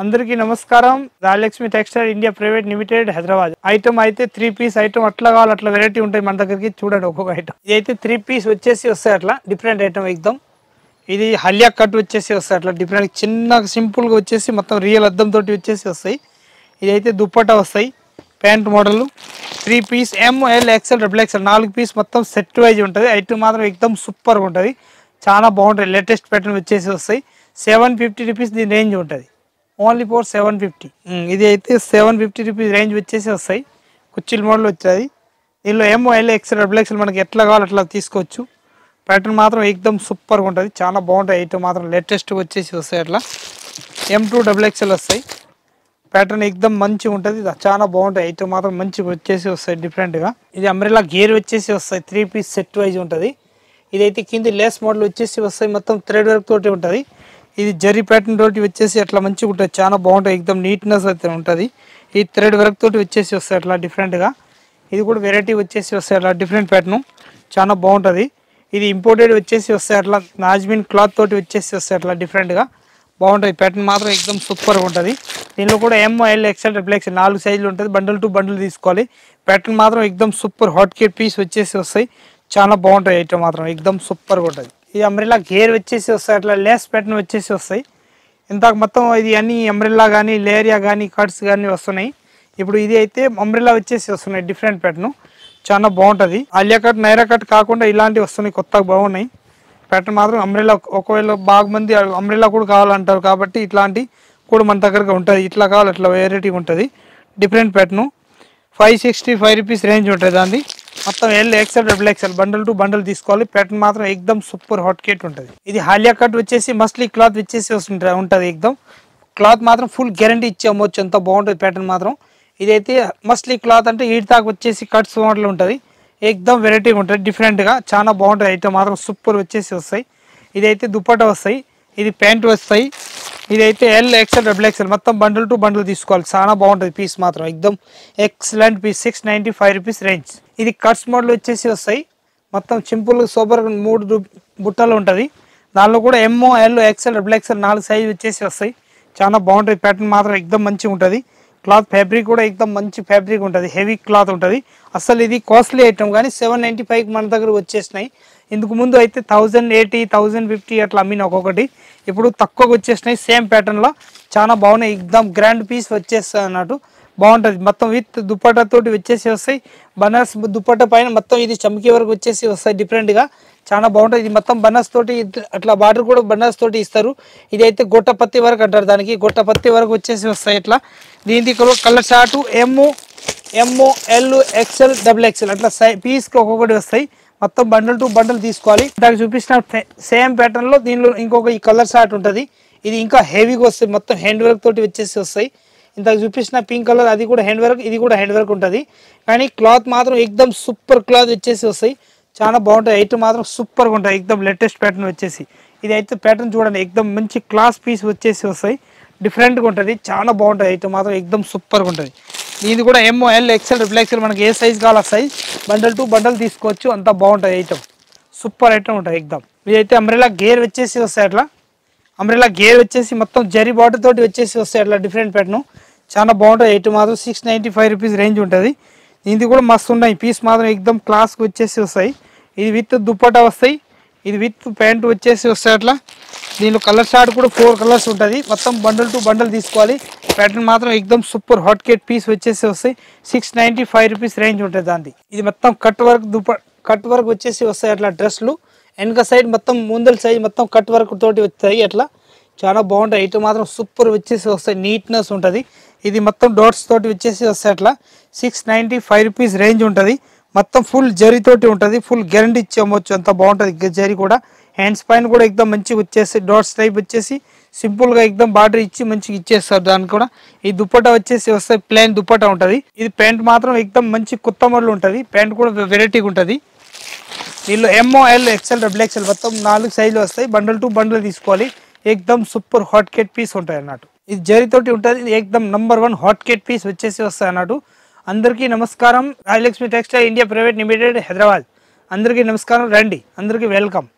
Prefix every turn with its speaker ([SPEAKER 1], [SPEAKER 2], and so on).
[SPEAKER 1] అందరికీ నమస్కారం. Rajalakshmi textile India private limited Hyderabad. Item అయితే 3 పీస్ ఐటమ్ అట్లా కావాలి అట్లా వెరైటీ ఉంటాయి మన దగ్గరికి. చూడండి ఒక్కొక్క ఐటమ్. ఇది అయితే 3 పీస్ వచ్చేసి వస్తాయి అట్లా డిఫరెంట్ ఐటమ్ ఎగ్దమ్. ఇది హలియా కట్ వచ్చేసి వస్తాయి అట్లా డిఫరెంట్ చిన్న సింపుల్గా వచ్చేసి మొత్తం రియల్ అద్దం తోటి వచ్చేసి వస్తాయి. ఇదైతే దుప్పటా వస్తాయి pant model 3 piece ML XL XXL 4 piece మొత్తం సెట్ వైజ్ ఉంటుంది. ఐటమ్ మాత్రం ఎగ్దమ్ సూపర్గా ఉంటుంది, చాలా బాగుంటుంది. లేటెస్ట్ ప్యాటర్న్ వచ్చేసి వస్తాయి. 750 రూపీస్ దీని రేంజ్ ఉంటుంది, ఓన్లీ ఫర్ 750. ఇది అయితే 750 రూపీస్ రేంజ్ వచ్చేసి వస్తాయి. కుర్చీల మోడల్ వచ్చాయి. దీనిలో ML XL XXL మనకి ఎట్లా కావాలి అట్లా తీసుకోవచ్చు. ప్యాటర్న్ మాత్రం ఎగ్దమ్ సూపర్గా ఉంటుంది, చాలా బాగుంటుంది. ఐటమ్ మాత్రం లేటెస్ట్ వచ్చేసి వస్తాయి. అట్లా M2 XXL వస్తాయి. ప్యాటర్న్ ఎగ్దమ్ మంచిగా ఉంటుంది, చాలా బాగుంటుంది. ఐటమ్ మాత్రం మంచిగా వచ్చేసి వస్తాయి డిఫరెంట్గా. ఇది అంబ్రెల్లా గేర్ వచ్చేసి వస్తాయి. 3 పీస్ సెట్ వైజ్ ఉంటుంది. ఇదైతే కింది లేస్ మోడల్ వచ్చేసి వస్తాయి, మొత్తం థ్రెడ్ వర్క్ తోటి ఉంటుంది. ఇది జరీ ప్యాటర్న్ తోటి వచ్చేసి అట్లా మంచిగా ఉంటుంది, చాలా బాగుంటుంది. ఎగ్దమ్ నీట్నెస్ అయితే ఉంటుంది. ఈ థ్రెడ్ వర్క్ తోటి వచ్చేసి వస్తాయి అట్లా డిఫరెంట్గా. ఇది కూడా వెరైటీ వచ్చేసి వస్తాయి అట్లా డిఫరెంట్ ప్యాటర్ను, చాలా బాగుంటుంది. ఇది ఇంపోర్టెడ్ వచ్చేసి వస్తాయి అట్లా నాజ్మిన్ క్లాత్ తోటి వచ్చేసి వస్తాయి అట్లా డిఫరెంట్గా బాగుంటుంది. ప్యాటర్న్ మాత్రం ఎగ్దమ్ సూపర్గా ఉంటుంది. దీనిలో కూడా ML XL XXL 4 సైజులు ఉంటుంది. బండిల్ టు బండిల్ తీసుకోవాలి. ప్యాటర్న్ మాత్రం ఎగ్దమ్ సూపర్ హాట్ కేట్ పీస్ వచ్చేసి వస్తాయి, చాలా బాగుంటాయి. ఐటమ్ మాత్రం ఎగ్దమ్ సూపర్గా ఉంటుంది. ఇది అంబ్రెల్లా గేర్ వచ్చేసి వస్తాయి అట్లా లేస్ ప్యాటర్న్ వచ్చేసి వస్తాయి. ఇంతకు మొత్తం ఇది అన్ని అంబ్రెల్లా కానీ లేరియా కానీ కట్స్ కానీ వస్తున్నాయి. ఇప్పుడు ఇది అయితే అంబ్రెల్లా వచ్చేసి వస్తున్నాయి డిఫరెంట్ ప్యాటర్న్, చాలా బాగుంటుంది. ఆలియా కట్ నైరా కట్ కాకుండా ఇలాంటివి వస్తున్నాయి, కొత్తగా బాగున్నాయి. ప్యాటర్న్ మాత్రం అంబ్రెల్లా ఒకవేళ బాగా మంది అంబ్రెల్లా కూడా కావాలంటారు కాబట్టి ఇట్లాంటి కూడా మన దగ్గరగా ఉంటుంది. ఇట్లా కావాలి అట్లా వెరైటీ ఉంటుంది డిఫరెంట్ ప్యాటర్న్. 565 రూపీస్ రేంజ్ ఉంటుంది దాన్ని. మొత్తం L XL XXL bundle to bundle తీసుకోవాలి. ప్యాటర్న్ మాత్రం ఎగ్దమ్ సూపర్ హాట్ కేట్ ఉంటుంది. ఇది హాలియా కట్ వచ్చేసి మస్లీ క్లాత్ వచ్చేసి ఉంటుంది. ఎగ్దమ్ క్లాత్ మాత్రం ఫుల్ గ్యారంటీ ఇచ్చి అమ్మవచ్చు, అంత బాగుంటుంది ప్యాటర్న్ మాత్రం. ఇదైతే మస్లీ క్లాత్ అంటే ఈడ్ తాకు వచ్చేసి కట్స్ మోడల్ ఉంటుంది, ఎగ్దమ్ వెరైటీగా ఉంటుంది డిఫరెంట్గా, చాలా బాగుంటుంది. ఐటమ్ మాత్రం సూపర్ వచ్చేసి వస్తాయి. ఇదైతే దుప్పటా వస్తాయి, ఇది ప్యాంట్ వస్తాయి. ఇదైతే L XL XXL మొత్తం బండిల్ టు బండిల్ తీసుకోవాలి, చాలా బాగుంటుంది. పీస్ మాత్రం ఎగ్దమ్ ఎక్సలెంట్ పీస్. 695 rupees range. ఇది కట్స్ మోడల్ వచ్చేసి వస్తాయి. మొత్తం సింపుల్ సూపర్ 3 బుట్టలు ఉంటుంది. దానిలో కూడా ML XL XXL 4 సైజు వచ్చేసి వస్తాయి, చాలా బాగుంటుంది. ప్యాటర్న్ మాత్రం ఎగ్దమ్ మంచిగా ఉంటుంది. క్లాత్ ఫ్యాబ్రిక్ కూడా ఎగ్దమ్ మంచి ఫ్యాబ్రిక్ ఉంటుంది, హెవీ క్లాత్ ఉంటుంది. అసలు ఇది కాస్ట్లీ ఐటమ్ కానీ 795 మన దగ్గర వచ్చేసినాయి. ఇందుకు ముందు అయితే 1080 1050 అట్లా అమ్మిన ఒక్కొక్కటి, ఇప్పుడు తక్కువగా వచ్చేసినాయి. సేమ్ ప్యాటర్న్లో చాలా బాగున్నాయి. ఎగ్దమ్ గ్రాండ్ పీస్ వచ్చేస్తాయి అన్నట్టు, బాగుంటుంది. మొత్తం విత్ దుప్పటా తోటి వచ్చేసి వస్తాయి. బనారస్ దుప్పటా పైన మొత్తం ఇది చమ్కీ వరకు వచ్చేసి వస్తాయి డిఫరెంట్గా, చాలా బాగుంటుంది. ఇది మొత్తం బనారస్ తోటి అట్లా బార్డర్ కూడా బనారస్ తోటి ఇస్తారు. ఇది అయితే గొట్టపత్తి వరకు అంటారు, దానికి గొట్టపత్తి వరకు వచ్చేసి వస్తాయి ఇట్లా. దీనికి colour chart ML XL XXL అట్లా పీస్కి ఒక్కొక్కటి వస్తాయి. మొత్తం బండల్ టు బండల్ తీసుకోవాలి. దానికి చూపించిన సేమ్ ప్యాటర్న్లో దీనిలో ఇంకొక ఈ కలర్ చార్ట్ ఉంటుంది. ఇది ఇంకా హెవీగా వస్తాయి, మొత్తం హ్యాండ్ వర్క్ తోటి వచ్చేసి వస్తాయి. ఇంతకు చూపించిన పింక్ కలర్ అది కూడా హ్యాండ్ వర్క్, ఇది కూడా హ్యాండ్ వర్క్ ఉంటుంది. కానీ క్లాత్ మాత్రం ఎగ్దమ్ సూపర్ క్లాత్ వచ్చేసి వస్తాయి, చాలా బాగుంటుంది. ఐటమ్ మాత్రం సూపర్గా ఉంటుంది, ఎగ్దమ్ లేటెస్ట్ ప్యాటర్న్ వచ్చేసి. ఇది అయితే ప్యాటర్న్ చూడండి, ఎగ్దమ్ మంచి క్లాస్ పీస్ వచ్చేసి వస్తాయి, డిఫరెంట్గా ఉంటుంది, చాలా బాగుంటుంది. ఐటమ్ మాత్రం ఎగ్దమ్ సూపర్గా ఉంటుంది. ఇది కూడా ML XL XXL మనకి ఏ సైజ్ కావాలి ఆ సైజ్ బండల్ టు బండల్ తీసుకోవచ్చు, అంత బాగుంటుంది. ఐటమ్ సూపర్ ఐటమ్ ఉంటుంది ఎగ్దమ్. ఇదైతే అంబ్రెల్లా గేర్ వచ్చేసి వస్తాయి అట్లా. అంబ్రెల్లా గేర్ వచ్చేసి మొత్తం జరీ బాటర్ తోటి వచ్చేసి వస్తాయి అట్లా డిఫరెంట్ ప్యాటర్న్, చాలా బాగుంటుంది. ఐటమ్ మాత్రం 695 రూపీస్ రేంజ్ ఉంటుంది. ఇది కూడా మస్తు ఉన్నాయి. పీస్ మాత్రం ఎగ్దమ్ క్లాస్కి వచ్చేసి వస్తాయి. ఇది విత్ దుప్పటా వస్తాయి, ఇది విత్ ప్యాంట్ వచ్చేసి వస్తాయి అట్లా. దీనిలో కలర్ చార్ట్ కూడా 4 కలర్స్ ఉంటుంది. మొత్తం బండల్ టు బండల్ తీసుకోవాలి. ప్యాటర్న్ మాత్రం ఎగ్దమ్ సూపర్ హాట్ కేట్ పీస్ వచ్చేసి వస్తాయి. 695 రూపీస్ రేంజ్ ఉంటుంది దాన్ని. ఇది మొత్తం కట్ వర్క్ వచ్చేసి వస్తాయి అట్లా. డ్రెస్లు వెనక సైడ్ మొత్తం ముందల సైజ్ మొత్తం కట్ వర్క్ తోటి వస్తాయి అట్లా, చాలా బాగుంటాయి. ఐటమ్ మాత్రం సూపర్ వచ్చేసి వస్తాయి, నీట్నెస్ ఉంటుంది. ఇది మొత్తం డాట్స్ తోటి వచ్చేసి వస్తాయి అట్లా. 695 రూపీస్ రేంజ్ ఉంటుంది. మొత్తం ఫుల్ జరీతోటి ఉంటుంది, ఫుల్ గ్యారంటీ ఇచ్చి అమ్మవచ్చు, అంత బాగుంటుంది. జరీ కూడా హ్యాండ్స్ పైన కూడా ఎగ్దమ్ మంచిగా వచ్చేసి డాట్స్ టైప్ వచ్చేసి సింపుల్గా ఎగ్దమ్ బార్డర్ ఇచ్చి మంచిగా ఇచ్చేస్తారు. దానికి కూడా ఈ దుప్పటా వచ్చేసి వస్తాయి, ప్లెయిన్ దుప్పటా ఉంటుంది. ఇది ప్యాంట్ మాత్రం ఎగ్దమ్ మంచి కొత్త మోడల్ ఉంటుంది. ప్యాంట్ కూడా వెరైటీగా ఉంటుంది. దీనిలో ML XL XXL మొత్తం 4 సైజులు వస్తాయి. బండల్ టు బండల్ తీసుకోవాలి. ఎగ్దమ్ సూపర్ హాట్ కేట్ పీస్ ఉంటాయి అన్నట్టు. ఇది జరీతోటి ఉంటుంది. ఎగ్దమ్ నంబర్ 1 హాట్ కేట్ పీస్ వచ్చేసి వస్తాయి అన్నట్టు. అందరికీ నమస్కారం. Rajalakshmi textile India private limited Hyderabad. అందరికీ నమస్కారం, రండి, అందరికీ వెల్కమ్.